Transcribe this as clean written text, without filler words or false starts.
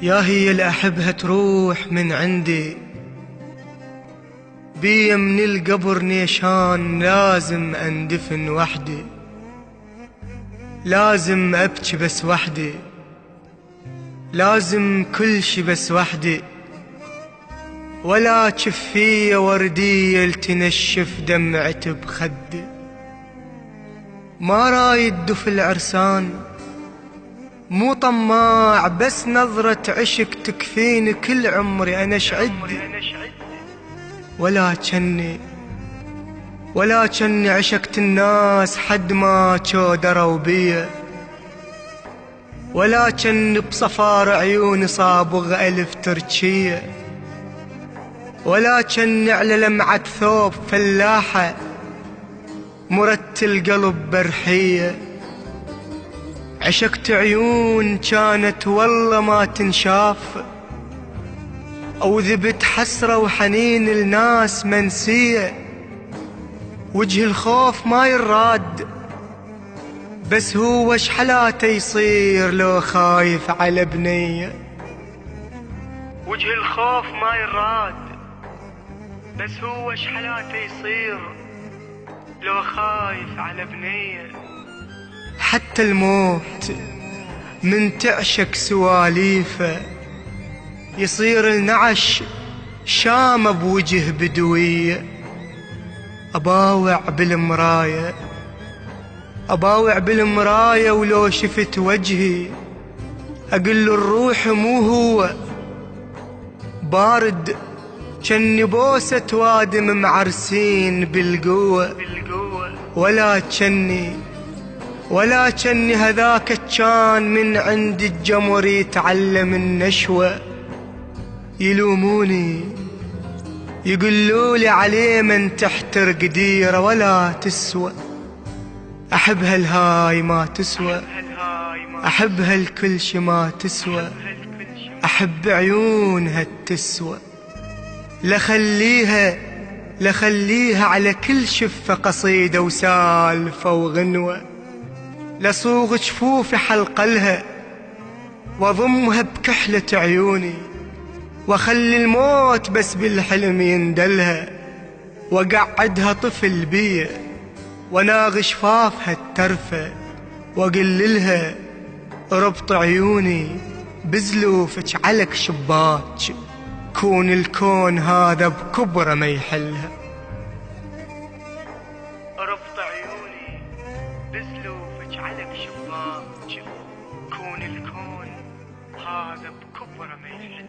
يا هي اللي أحبها تروح من عندي، بيا من القبر نيشان لازم أندفن وحدي، لازم أبكي بس وحدي، لازم كل شي بس وحدي، ولا جفية وردية لتنشف دمعتي بخدي. ما رايد دف العرسان، مو طماع، بس نظرة عشق تكفيني كل عمري أنا شعدي. ولا جني عشقت الناس حد ما جو دروا بيا، ولا جني بصفار عيوني صابغ ألف تركية، ولا جني على لمعة ثوب فلاحة مرتل قلب برحية. عشقت عيون كانت والله ما تنشاف، أو ذبت حسرة وحنين الناس منسية. وجه الخوف ما يراد، بس هو شحلاته يصير لو خايف على بنية. وجه الخوف ما يراد، بس هو شحلاته يصير لو خايف على بنية. حتى الموت من تعشق سواليفه يصير النعش شامة بوجه بدوية. أباوع بالمراية ولو شفت وجهي أقول له الروح مو هو، بارد جني بوسة وادم معرسين بالقوة. ولا جني هذاك كان من عند الجمر يتعلم النشوة. يلوموني يقولولي عليه من تحتر قديرة ولا تسوى. أحبها الهاي ما تسوى، أحبها الكل شي ما تسوى، أحب عيونها التسوى. لخليها على كل شفة قصيدة وسالفة وغنوة، لصوغ جفوفي حلق لها وضمها بكحلة عيوني، وخلي الموت بس بالحلم يندلها، وقعدها طفل بيه وناغش فافها الترفة، وقللها ربط عيوني بزلوفك علك شباك، كون الكون هذا بكبره ما يحلها. ربط عيوني بزلوفك علك شباك، كون الكون هذا بكبره ما يحلها.